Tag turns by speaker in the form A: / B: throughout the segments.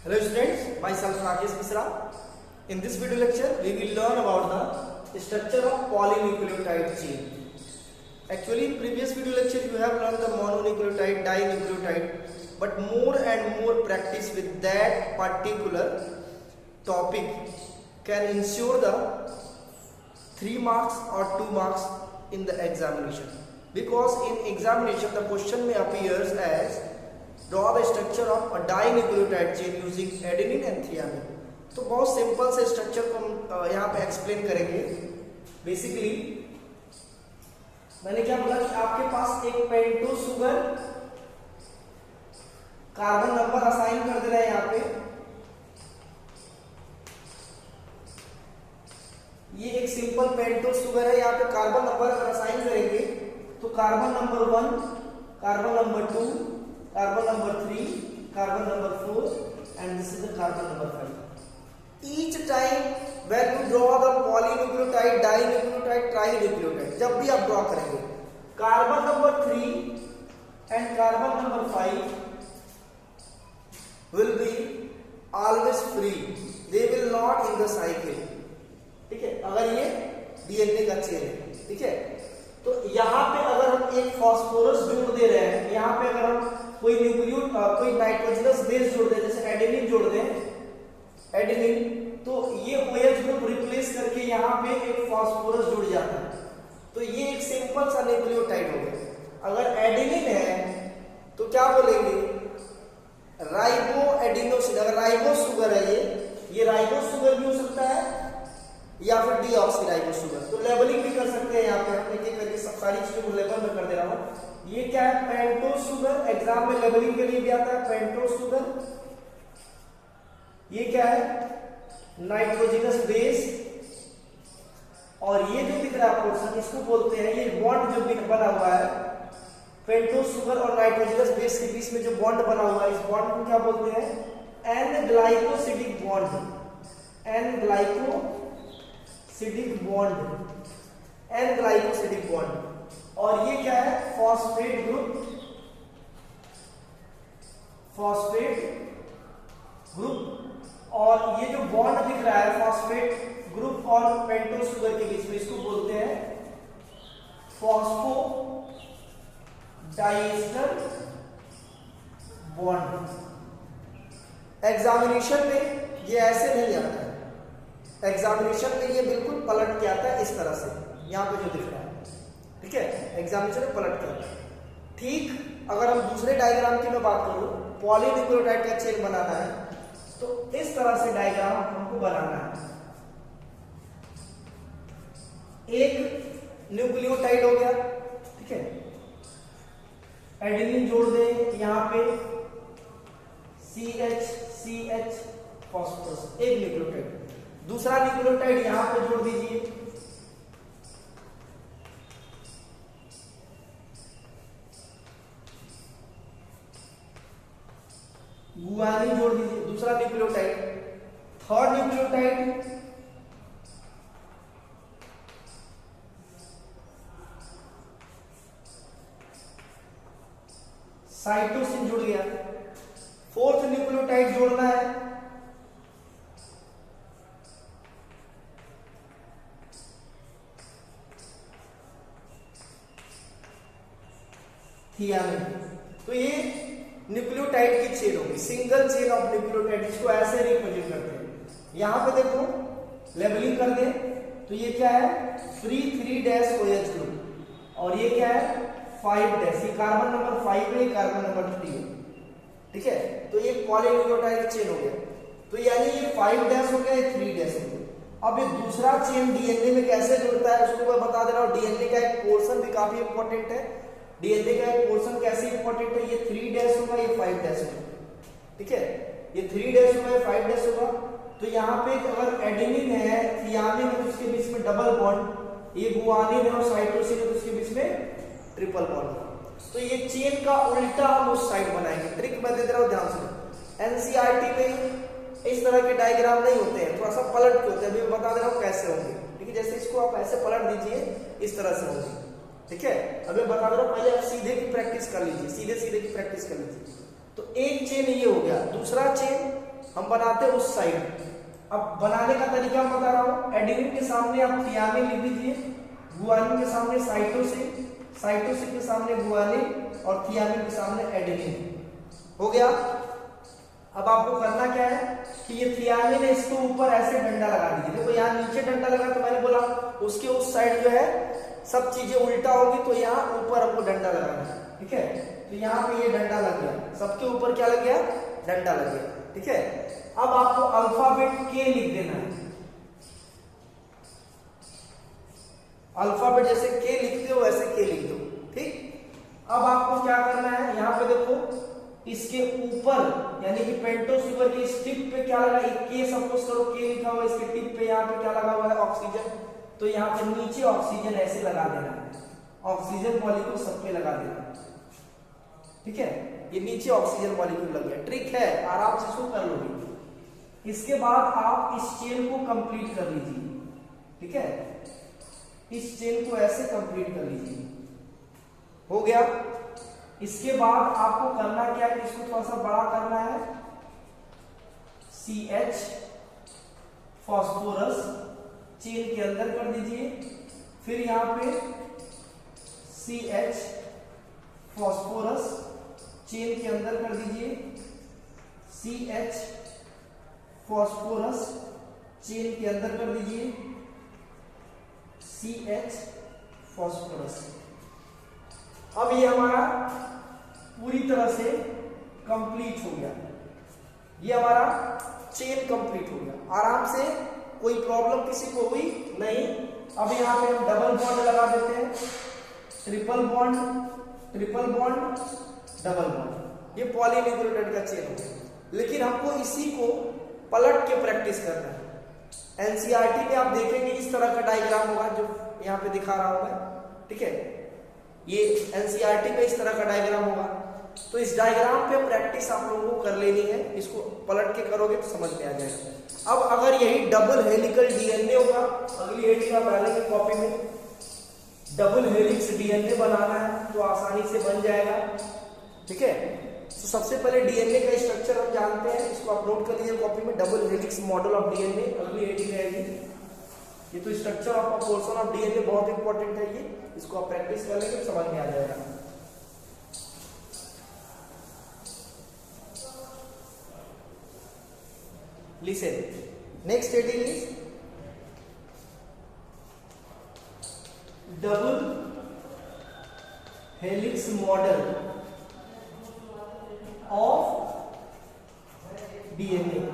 A: Hello students, myself Rakesh Misra. In this video lecture, we will learn about the structure of polynucleotide chain. Actually, in previous video lecture, you have learned the mononucleotide, dinucleotide, but more and more practice with that particular topic can ensure the 3 marks or 2 marks in the examination. Because in examination, the question may appears as draw the structure of a dinucleotide chain using adenine and threonine. तो बहुत simple से structure को हम यहाँ पे explain करेंगे. Basically मैंने क्या बोला कि आपके पास एक pentose sugar carbon number assign कर देना है. यहाँ पे ये एक सिंपल पेंटोज शुगर है. यहाँ पे कार्बन नंबर अगर असाइन करेंगे तो carbon number 1, carbon number 2, carbon number 3, carbon number 4, and this is the carbon number 5. Each time when you draw the polynucleotide, dinucleotide, trinucleotide, जब भी आप ड्रॉ करेंगे, carbon number 3 and carbon number 5 will be always free. They will not in the cycle. ठीक है, अगर ये DNA का chain है, ठीक है, तो यहाँ पे अगर हम एक फास्फोरस जोड़ दे रहे हैं, यहाँ पे अगर हम कोई कोई नाइट्रोजनस बेस जोड़ दे, जैसे एडेनिन जोड़ दे, एडेनिन, तो ये OH ग्रुप रिप्लेस करके यहाँ पे एक फास्फोरस जुड़ जाता है. तो ये एक सिंपल सा न्यूक्लियोटाइड हो गया. अगर एडेनिन है तो क्या बोलेंगे, राइबो एडिनोसिन. अगर राइबो शुगर है, ये राइबो शुगर भी हो सकता है या फिर डीऑक्सीराइबो शुगर. तो लेबलिंग भी कर सकते हैं. यहाँ पे हम एक एक करके सब सारी चीजों को लेबल में कर दे रहा हूँ. ये क्या है, पेंटोज शुगर. एग्जाम में लेबलिंग के लिए भी आता है पेंटोज शुगर. ये क्या है, नाइट्रोजनस बेस. और ये जो दिख रहा है पोर्शन, इसको बोलते हैं, ये बॉन्ड जो बना हुआ है पेंटोज शुगर और नाइट्रोजनस बेस के बीच में जो बॉन्ड बना हुआ है, इस बॉन्ड को क्या बोलते हैं, N glycosidic bond. N glycosidic bond, N glycosidic bond. और ये क्या है, फॉस्फेट ग्रुप. Phosphate group. और ये जो बॉन्ड दिख रहा है फॉस्फेट ग्रुप और पेंटोज शुगर के बीच में, इसको बोलते हैं फॉस्फो डाइएस्टर बॉन्ड. एग्जामिनेशन में ये ऐसे नहीं आता है. एग्जामिनेशन में ये बिल्कुल पलट के आता है इस तरह से, यहां पे जो दिख रहा है, ठीक है, एग्जामिनेशन में पलट के आता है. ठीक, अगर हम दूसरे डायग्राम की मैं बात करूं, पॉलीन्यूक्लियोटाइड का चेन बनाना है तो इस तरह से डायग्राम हमको बनाना है. एक न्यूक्लियोटाइड हो गया, ठीक है, एडेनिन जोड़ दें यहां पे, CH फॉस्फोरस, एक न्यूक्लियोटाइड. दूसरा न्यूक्लियोटाइड यहां पे जोड़ दीजिए, गुआनिन जोड़ दीजिए, दूसरा न्यूक्लियोटाइड. थर्ड न्यूक्लियोटाइड साइटोसिन जुड़ गया. फोर्थ न्यूक्लियोटाइड जोड़ना है थियामिन. तो ये न्यूक्लियोटाइड की चेन होगी, सिंगल चेन ऑफ न्यूक्लियोटाइड. इसको ऐसे रिप्रेजेंट करते हैं. यहां पे देखो लेबलिंग कर दे, तो ये क्या है, फ्री 3' OH ग्रुप. और ये क्या है, 5'. ये कार्बन नंबर 5 है, कार्बन नंबर 3 है, ठीक है. तो ये पॉलीन्यूक्लियोटाइड चेन हो गया. तो यानी ये 5' हो गया, ये 3' हो गया. अब ये दूसरा चेन डीएनए में कैसे जुड़ता है उसको मैं बता दे रहा हूं. डीएनए का एक पोर्शन भी काफी इंपॉर्टेंट है. डीएनए का एक पोर्शन कैसे इंपॉर्टेंट है, ये 3' होगा, ये 5' होगा, ठीक है. ये 3' होगा, ये 5' होगा. तो यहाँ पे अगर एडेनिन है, थियामिन है, तो उसके बीच में डबल बॉन्ड. ये गुआनिन है और साइटोसिन है, तो उसके बीच में ट्रिपल बॉन्ड. तो ये चेन का उल्टा हम उस साइड बनाएंगे. ट्रिक मैं दे दे रहा हूँ, ध्यान से. एनसीईआरटी में इस तरह के डायग्राम नहीं होते हैं, थोड़ा सा पलट के होते हैं. अभी मैं बता दे रहा हूँ कैसे होंगे, ठीक है. जैसे इसको आप ऐसे पलट दीजिए, इस तरह से होंगे, ठीक है. अभी बता दे रहा हूं, पहले आप सीधे की प्रैक्टिस कर लीजिए, सीधे सीधे की प्रैक्टिस कर लीजिए. तो एक चेन ये हो गया, दूसरा चेन हम बनाते हैं उस साइड। अब बनाने का तरीका मैं बता रहा हूँ। एडेनिन के सामने आप थियामिन लिख दीजिए, गुआनिन के सामने साइटोसिन, साइटोसिन के सामने गुआनिन और थियामिन के सामने एडेनिन। हो गया। अब आपको करना क्या है कि ये थियामिन है, इसको ऊपर ऐसे डंडा लगा दीजिए। देखो यहाँ नीचे डंडा लगा तो मैंने बोला उसके उस साइड जो है सब चीजें उल्टा होगी, तो यहाँ ऊपर हमको डंडा लगाना है। ठीक है, तो यहाँ पे ये डंडा लग गया, सबके ऊपर क्या लग गया, डंडा लग गया। ठीक है, अब आपको अल्फाबेट के लिख देना है। अल्फाबेट जैसे के लिखते हो वैसे के लिख दो। ठीक, अब आपको क्या करना है, यहाँ पे देखो इसके ऊपर यानी कि पेंटोस शुगर की इस टिप पे क्या लगा, एक के सपोज करो के लिखा हुआ, इसके टिप पे यहाँ पे क्या लगा हुआ है, ऑक्सीजन। तो यहाँ पे नीचे ऑक्सीजन ऐसे लगा देना है, ऑक्सीजन मॉलिक्यूल सब पे लगा देना। ठीक है, ये नीचे ऑक्सीजन मॉलिक्यूल लग गया। ट्रिक है, आराम से इसको कर लोगे। इसके बाद आप इस चेन को कंप्लीट कर लीजिए। ठीक है, इस चेन को ऐसे कंप्लीट कर लीजिए। हो गया। इसके बाद आपको करना क्या है, इसको थोड़ा सा बड़ा करना है। CH फास्फोरस चेन के अंदर कर दीजिए, फिर यहां पे CH फास्फोरस चेन के अंदर कर दीजिए, CH फास्फोरस चेन के अंदर कर दीजिए, CH फास्फोरस। अब ये हमारा पूरी तरह से कंप्लीट हो गया, ये हमारा चेन कंप्लीट हो गया। आराम से, कोई प्रॉब्लम किसी को हुई नहीं। अब यहाँ पे हम डबल बॉन्ड लगा देते हैं, triple bond, triple bond, double bond. ये पॉलीन्यूक्लियोटाइड का चेन हो गया। लेकिन हमको इसी को पलट के प्रैक्टिस करना है। एनसीईआरटी में आप देखेंगे इस तरह का डायग्राम होगा जो यहाँ पे दिखा रहा हूं मैं। ठीक है, ये एनसीईआरटी में इस तरह का डायग्राम होगा, तो इस डायग्राम पे प्रैक्टिस आप लोगों को कर लेनी है। इसको पलट के करोगे तो समझ में आ जाएगा। अब अगर यही डबल हेलिकल डीएनए होगा, अगली हेडिंग आप डालेंगे कॉपी में, डबल हेलिक्स डीएनए बनाना है तो आसानी से बन जाएगा। ठीक है, तो सबसे पहले डीएनए का स्ट्रक्चर हम जानते हैं, इसको आप नोट कर लीजिए कॉपी में, double helix model of DNA अगली हेडिंग रहेगी। ये तो structure of portion of DNA बहुत इंपॉर्टेंट है, ये इसको आप प्रैक्टिस कर लेंगे तो समझ में आ जाएगा। Listen, next heading is double helix model of DNA.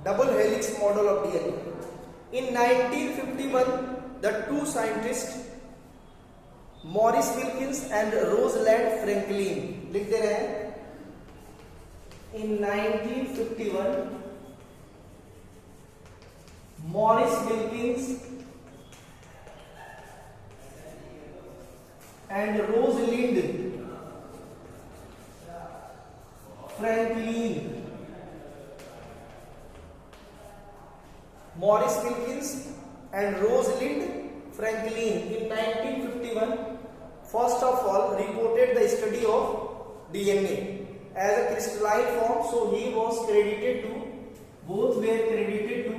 A: Double helix model of DNA. In 1951, the two scientists Maurice Wilkins and Rosalind Franklin लिख दे रहे हैं। In 1951, Maurice Wilkins and Rosalind Franklin. Maurice Wilkins and Rosalind Franklin in 1951 first of all reported the study of DNA as a crystalline form, so he was credited to, both were credited to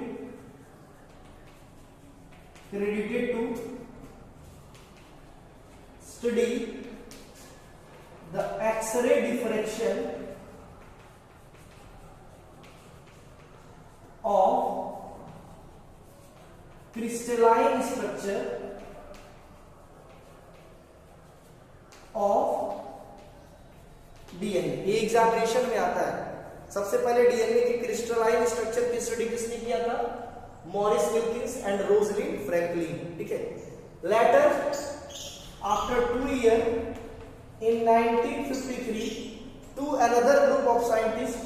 A: study the X-ray diffraction of crystalline structure of DNA. ये examination में आता है। सबसे पहले DNA की crystalline structure की study किसने किया था? Morris Wilkins and Rosalind Franklin. ठीक है, letter after 2 years in 1953 to another group of scientists,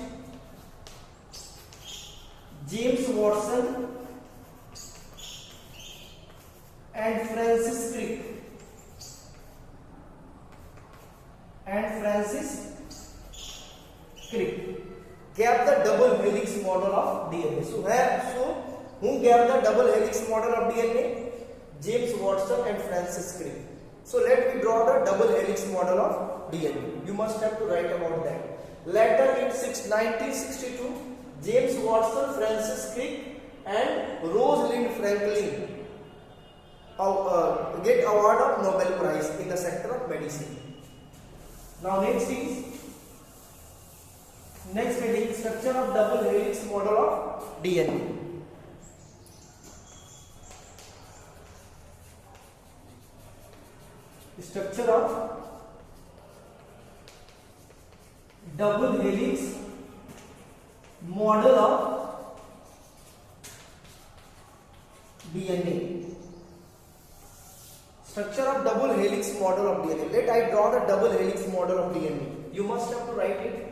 A: James Watson and Francis Crick gave the double helix model of DNA. So who gave the double helix model of DNA? James Watson and Francis Crick. So let me draw the double helix model of DNA. You must have to write about that. Later in 1962, James Watson, Francis Crick, and Rosalind Franklin get award of Nobel Prize in the sector of medicine. Now next heading, structure of double helix model of DNA. Structure of double helix model of DNA. Structure of double helix model of DNA. Let I draw the double helix model of DNA. You must have to write it.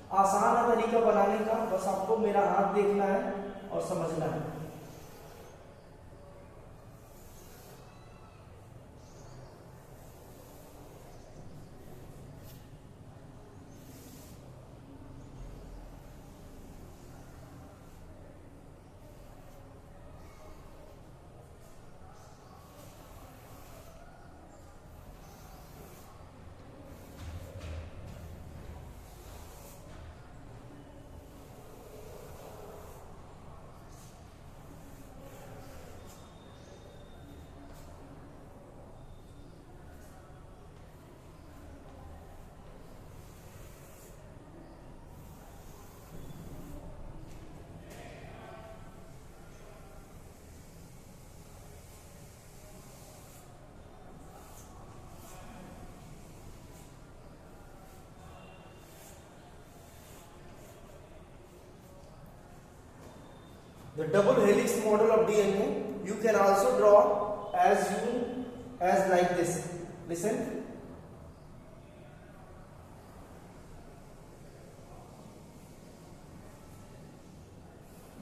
A: आसान है तरीका बनाने का, बस आपको मेरा हाथ देखना है और समझना है. The double helix model of DNA you can also draw as like this. Listen.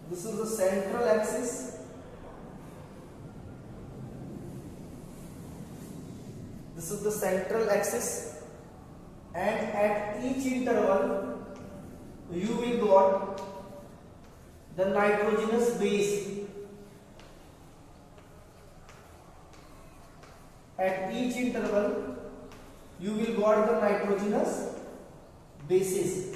A: This is the central axis. This is the central axis, and at each interval you will got the nitrogenous base. At each interval you will got the nitrogenous bases.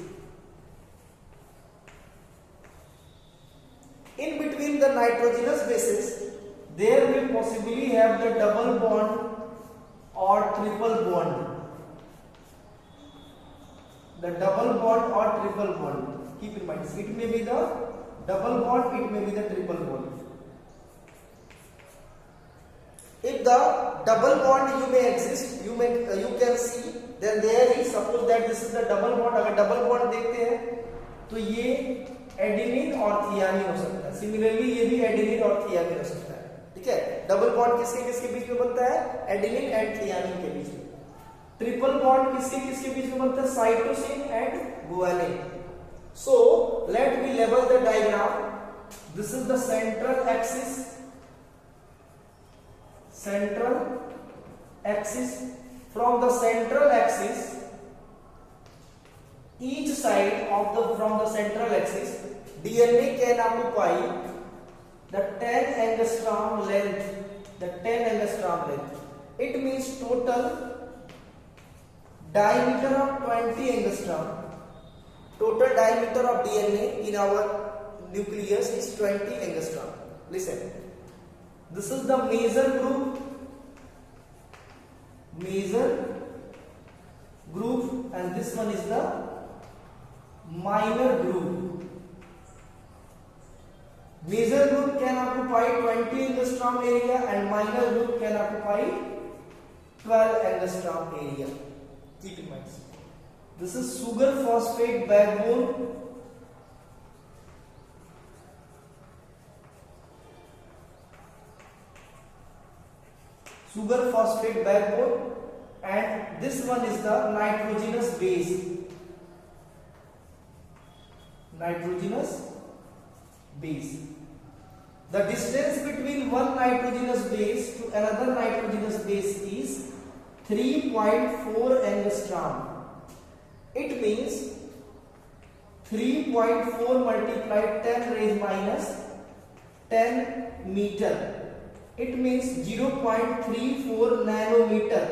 A: In between the nitrogenous bases there will possibly have the double bond or triple bond. The double bond or triple bond. Keep in mind, it may be the double bond, it may be the triple bond. If the double bond you may exist, you can see, then there is, suppose that this is the double bond. अगर double bond देखते हैं तो ये adenine और thiamine हो सकता है. Similarly ये भी एडेनिन और थियामिन हो सकता है. ठीक है, डबल बॉन्ड किसके किसके बीच में बनता है? एडेनिन एंड थियामिन के बीच में. ट्रिपल बॉन्ड किसके किसके बीच में बनता है? Cytosine and guanine. So let me label the diagram. This is the central axis. Central axis. From the central axis, each side of from the central axis, DNA can occupy the 10 angstrom length. The 10 angstrom length. It means total diameter of 20 angstrom. Total diameter of DNA in our nucleus is 20 angstrom. Listen, this is the major group, and this one is the minor group. Major group can occupy 20 angstrom area and minor group can occupy 12 angstrom area. Keep in mind. This is sugar phosphate backbone. Sugar phosphate backbone, and this one is the nitrogenous base. Nitrogenous base. The distance between one nitrogenous base to another nitrogenous base is 3.4 angstrom. It means 3.4 multiplied 10 raised minus 10 meter. It means 0.34 nanometer.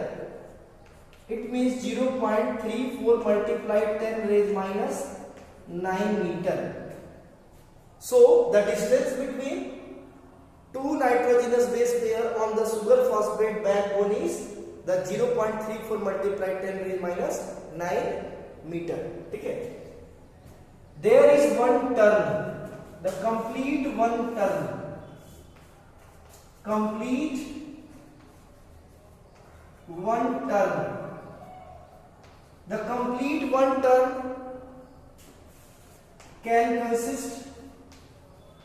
A: It means 0.34 multiplied 10 raised minus 9 meter. So the distance between two nitrogenous base pair on the sugar phosphate backbone is the 0.34 multiplied 10 raised minus 9 meter. ठीक है. There is one term, the complete one term, complete one term. The complete one term can consist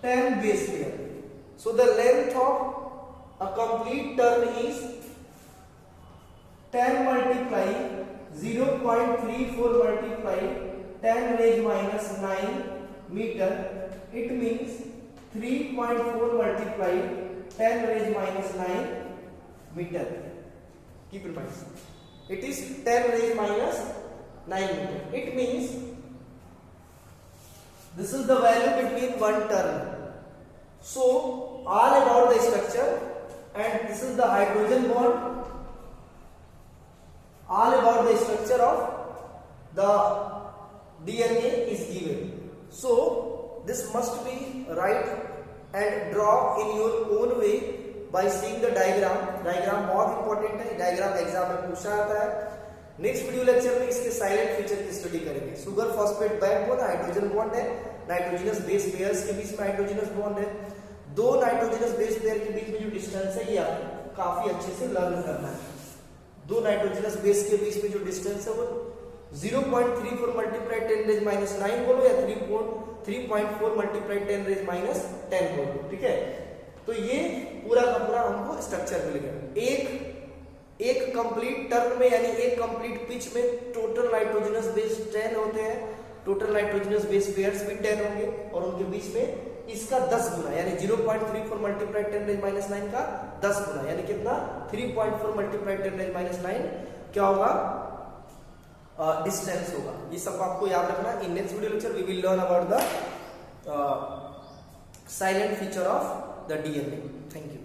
A: 10 base pair. So the length of a complete term is 10 multiply 0.34 multiply 10 raised minus 9 meter. It means 3.4 multiply 10 raised minus 9 meter. Keep in mind. It is 10 raised minus 9 meter. It means this is the value between one term. So all about the structure, and this is the hydrogen bond. All about the structure of the DNA is given. So this must be write and draw in your own way by seeing the diagram. Diagram बहुत important है, diagram exam में पूछा जाता है. Next video lecture में इसके silent feature की study करेंगे. Sugar phosphate backbone hydrogen bond है, नाइट्रोजनस बेस पेयर्स के बीच में हाइड्रोजनस बॉन्ड है. दो नाइट्रोजनस बेस पेयर के बीच में जो डिस्टेंस है ये आपको काफी अच्छे से लर्न करना है. दो नाइट्रोजनस बेस के बीच में जो डिस्टेंस है वो 0.34 मल्टीप्लाई 10 रेज माइनस 9 बोलो या 3.4 मल्टीप्लाई 10 रेज माइनस 10 बोलो. ठीक है. तो ये पूरा का पूरा हमको स्ट्रक्चर मिल गया. एक कंप्लीट टर्म में यानी एक कंप्लीट पिच में टोटल नाइट्रोजनस बेस 10 होते हैं. टोटल नाइट्रोजनस बेस पेयर्स भी 10 होंगे और उनके बीच में इसका 10 गुना यानी 0.34 मल्टीप्लाई 10 रेज माइनस 9 का 10 गुना यानी कितना 3.4 मल्टीप्लाई 10 रेज माइनस 9 क्या होगा डिस्टेंस होगा. ये सब आपको याद रखना. In next video lecture we will learn about the silent feature of the DNA. Thank you.